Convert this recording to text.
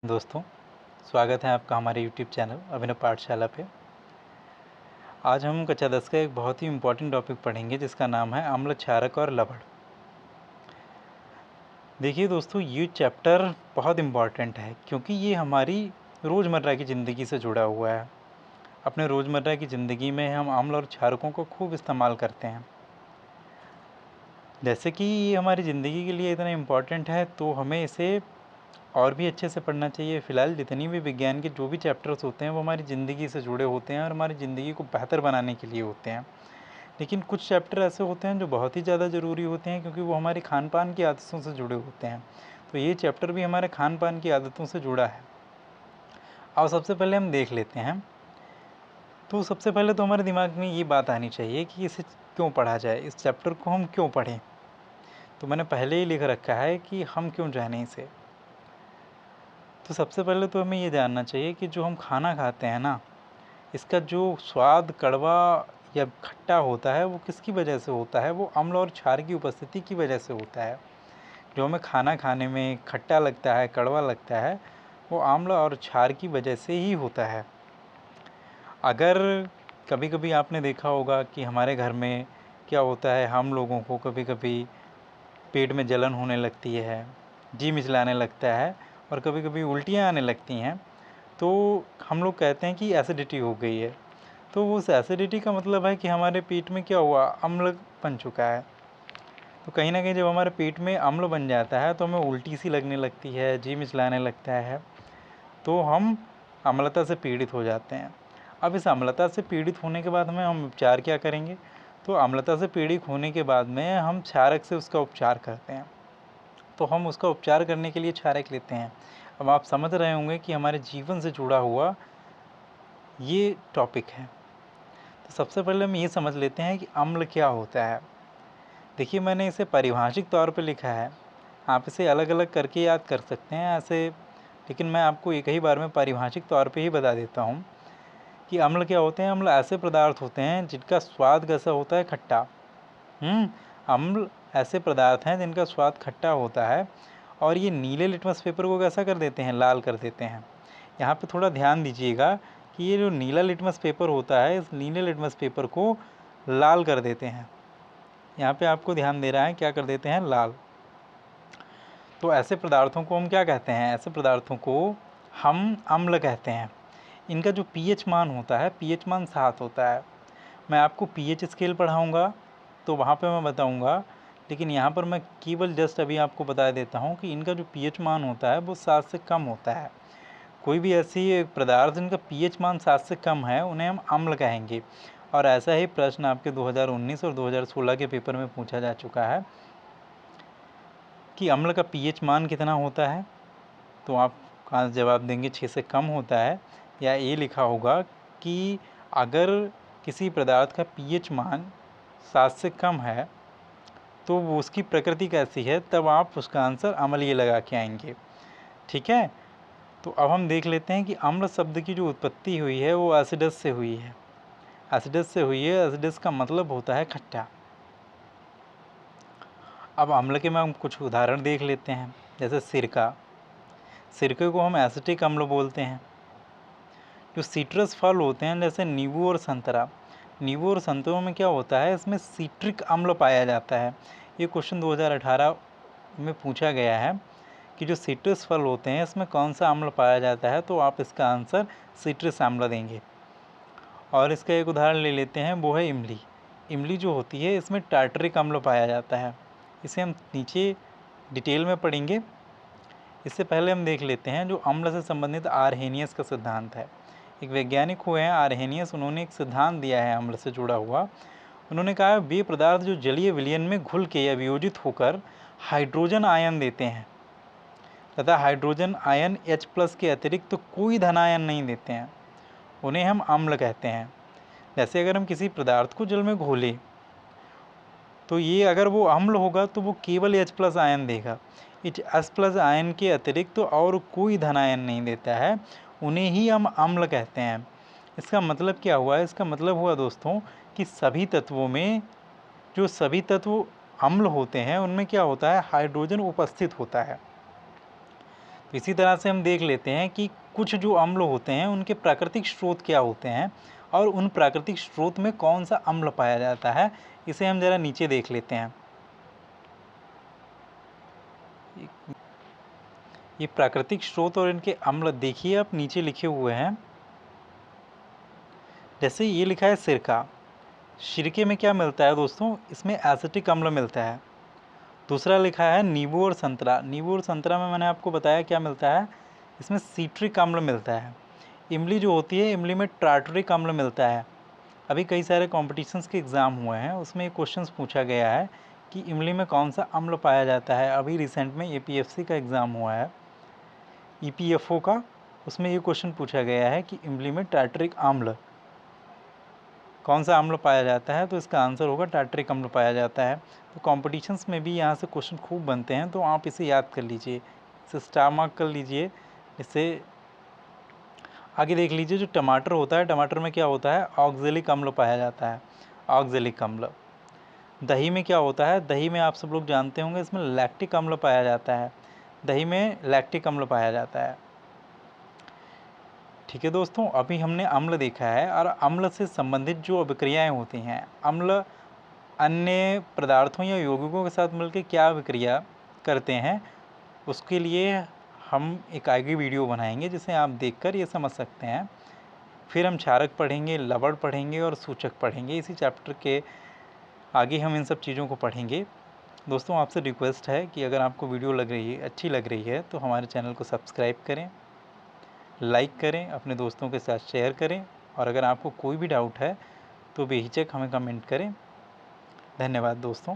दोस्तों, स्वागत है आपका हमारे YouTube चैनल अभिनव पाठशाला पे। आज हम कक्षा 10 का एक बहुत ही इम्पोर्टेंट टॉपिक पढ़ेंगे जिसका नाम है अम्ल, क्षारक और लवण। देखिए दोस्तों, ये चैप्टर बहुत इम्पॉर्टेंट है क्योंकि ये हमारी रोज़मर्रा की ज़िंदगी से जुड़ा हुआ है। अपने रोज़मर्रा की ज़िंदगी में हम अम्ल और क्षारकों को खूब इस्तेमाल करते हैं। जैसे कि ये हमारी ज़िंदगी के लिए इतना इम्पॉर्टेंट है तो हमें इसे और भी अच्छे से पढ़ना चाहिए। फ़िलहाल जितनी भी विज्ञान के जो भी चैप्टर्स होते हैं वो हमारी ज़िंदगी से जुड़े होते हैं और हमारी ज़िंदगी को बेहतर बनाने के लिए होते हैं। लेकिन कुछ चैप्टर ऐसे होते हैं जो बहुत ही ज़्यादा ज़रूरी होते हैं क्योंकि वो हमारी खान पान की आदतों से जुड़े होते हैं। तो ये चैप्टर भी हमारे खान पान की आदतों से जुड़ा है। और सबसे पहले हम देख लेते हैं। तो सबसे पहले तो हमारे दिमाग में ये बात आनी चाहिए कि इसे क्यों पढ़ा जाए, इस चैप्टर को हम क्यों पढ़ें। तो मैंने पहले ही लिख रखा है कि हम क्यों जानें इसे। तो सबसे पहले तो हमें ये जानना चाहिए कि जो हम खाना खाते हैं ना, इसका जो स्वाद कड़वा या खट्टा होता है वो किसकी वजह से होता है। वो अम्ल और क्षार की उपस्थिति की वजह से होता है। जो हमें खाना खाने में खट्टा लगता है, कड़वा लगता है, वो अम्ल और क्षार की वजह से ही होता है। अगर कभी कभी आपने देखा होगा कि हमारे घर में क्या होता है, हम लोगों को कभी कभी पेट में जलन होने लगती है, जी मिचलाने लगता है और कभी कभी उल्टियाँ आने लगती हैं, तो हम लोग कहते हैं कि एसिडिटी हो गई है। तो उस एसिडिटी का मतलब है कि हमारे पेट में क्या हुआ, अम्ल बन चुका है। तो कहीं ना कहीं जब हमारे पेट में अम्ल बन जाता है तो हमें उल्टी सी लगने लगती है, जी मिचलाने लगता है, तो हम अम्लता से पीड़ित हो जाते हैं। अब इस अम्लता से पीड़ित होने के बाद में हम उपचार क्या करेंगे। तो अम्लता से पीड़ित होने के बाद में हम क्षारक से उसका उपचार करते हैं। तो हम उसका उपचार करने के लिए क्षारक लेते हैं। अब आप समझ रहे होंगे कि हमारे जीवन से जुड़ा हुआ ये टॉपिक है। तो सबसे पहले हम ये समझ लेते हैं कि अम्ल क्या होता है। देखिए, मैंने इसे पारिभाषिक तौर पे लिखा है, आप इसे अलग अलग करके याद कर सकते हैं ऐसे, लेकिन मैं आपको एक ही बार में पारिभाषिक तौर पे ही बता देता हूँ कि अम्ल क्या होते हैं। अम्ल ऐसे पदार्थ होते हैं जिनका स्वाद कैसा होता है, खट्टा। अम्ल ऐसे पदार्थ हैं जिनका स्वाद खट्टा होता है और ये नीले लिटमस पेपर को कैसा कर देते हैं, लाल कर देते हैं। यहाँ पे थोड़ा ध्यान दीजिएगा कि ये जो नीला लिटमस पेपर होता है, इस नीले लिटमस पेपर को लाल कर देते हैं। यहाँ पे आपको ध्यान दे रहा है, क्या कर देते हैं, लाल। तो ऐसे पदार्थों को हम क्या कहते हैं, ऐसे पदार्थों को हम अम्ल कहते हैं। इनका जो पीएच मान होता है, पीएच मान 7 होता है। मैं आपको पीएच स्केल पढ़ाऊँगा तो वहाँ पे मैं बताऊँगा, लेकिन यहाँ पर मैं केवल जस्ट अभी आपको बता देता हूँ कि इनका जो पीएच मान होता है वो 7 से कम होता है। कोई भी ऐसी पदार्थ जिनका पीएच मान 7 से कम है उन्हें हम अम्ल कहेंगे। और ऐसा ही प्रश्न आपके 2019 और 2016 के पेपर में पूछा जा चुका है कि अम्ल का पीएच मान कितना होता है। तो आप कहाँ जवाब देंगे, 6 से कम होता है। या ये लिखा होगा कि अगर किसी पदार्थ का पीएच मान 7 से कम है तो वो उसकी प्रकृति कैसी है, तब आप उसका आंसर अम्लीय लगा के आएंगे। ठीक है। तो अब हम देख लेते हैं कि अम्ल शब्द की जो उत्पत्ति हुई है वो एसिडस से हुई है। एसिडस से हुई है। एसिडस का मतलब होता है खट्टा। अब अम्ल के में हम कुछ उदाहरण देख लेते हैं, जैसे सिरका। सिरके को हम एसिटिक अम्ल बोलते हैं। जो सिट्रस फल होते हैं जैसे नींबू और संतरा, नींबू और संतरों में क्या होता है, इसमें सिट्रिक अम्ल पाया जाता है। ये क्वेश्चन 2018 में पूछा गया है कि जो सिट्रस फल होते हैं इसमें कौन सा अम्ल पाया जाता है, तो आप इसका आंसर सिट्रस अम्ल देंगे। और इसका एक उदाहरण ले लेते हैं, वो है इमली। इमली जो होती है इसमें टार्टरिक अम्ल पाया जाता है। इसे हम नीचे डिटेल में पढ़ेंगे। इससे पहले हम देख लेते हैं जो अम्ल से संबंधित आरहेनियस का सिद्धांत है। एक वैज्ञानिक हुए हैं आरहेनियस, उन्होंने एक सिद्धांत दिया है अम्ल से जुड़ा हुआ। उन्होंने कहा वे पदार्थ जो जलीय विलयन में घुल के या वियोजित होकर हाइड्रोजन आयन देते हैं तथा हाइड्रोजन आयन H+ के अतिरिक्त तो कोई धन आयन नहीं देते हैं, उन्हें हम अम्ल कहते हैं। जैसे अगर हम किसी पदार्थ को जल में घोलें तो ये अगर वो अम्ल होगा तो वो केवल H+ आयन देगा। H+ आयन के अतिरिक्त तो और कोई धन आयन नहीं देता है, उन्हें ही हम अम्ल कहते हैं। इसका मतलब क्या हुआ, इसका मतलब हुआ दोस्तों कि सभी तत्वों में जो सभी तत्व अम्ल होते हैं उनमें क्या होता है, हाइड्रोजन उपस्थित होता है। तो इसी तरह से हम देख लेते हैं कि कुछ जो अम्ल होते हैं उनके प्राकृतिक स्रोत क्या होते हैं और उन प्राकृतिक स्रोत में कौन सा अम्ल पाया जाता है, इसे हम ज़रा नीचे देख लेते हैं। ये प्राकृतिक स्रोत और इनके अम्ल देखिए आप नीचे लिखे हुए हैं। जैसे ये लिखा है सिरका, सिरके में क्या मिलता है दोस्तों, इसमें एसिटिक अम्ल मिलता है। दूसरा लिखा है नींबू और संतरा, नींबू और संतरा में मैंने आपको बताया क्या मिलता है, इसमें सीट्रिक अम्ल मिलता है। इमली जो होती है, इमली में टार्टरिक अम्ल मिलता है। अभी कई सारे कॉम्पिटिशन्स के एग्ज़ाम हुए हैं, उसमें एक क्वेश्चन पूछा गया है कि इमली में कौन सा अम्ल पाया जाता है। अभी रिसेंट में APFC का एग्ज़ाम हुआ है, EPFO का, उसमें ये क्वेश्चन पूछा गया है कि इमली में टार्टरिक अम्ल कौन सा अम्ल पाया जाता है, तो इसका आंसर होगा टार्टरिक अम्ल पाया जाता है। तो कॉम्पिटिशन्स में भी यहाँ से क्वेश्चन खूब बनते हैं, तो आप इसे याद कर लीजिए, इसे स्टार मार्क कर लीजिए। इससे आगे देख लीजिए, जो टमाटर होता है, टमाटर में क्या होता है, ऑक्जेलिक अम्ल पाया जाता है, ऑक्जेलिक अम्ल। दही में क्या होता है, दही में आप सब लोग जानते होंगे, इसमें लैक्टिक अम्ल पाया जाता है, दही में लैक्टिक अम्ल पाया जाता है। ठीक है दोस्तों, अभी हमने अम्ल देखा है, और अम्ल से संबंधित जो अभिक्रियाएं होती हैं, अम्ल अन्य पदार्थों या यौगिकों के साथ मिलकर क्या अभिक्रिया करते हैं, उसके लिए हम एक आगे वीडियो बनाएंगे जिसे आप देखकर ये समझ सकते हैं। फिर हम क्षारक पढ़ेंगे, लवण पढ़ेंगे और सूचक पढ़ेंगे। इसी चैप्टर के आगे हम इन सब चीज़ों को पढ़ेंगे। दोस्तों, आपसे रिक्वेस्ट है कि अगर आपको वीडियो अच्छी लग रही है तो हमारे चैनल को सब्सक्राइब करें, लाइक करें, अपने दोस्तों के साथ शेयर करें, और अगर आपको कोई भी डाउट है तो बेहिचक हमें कमेंट करें। धन्यवाद दोस्तों।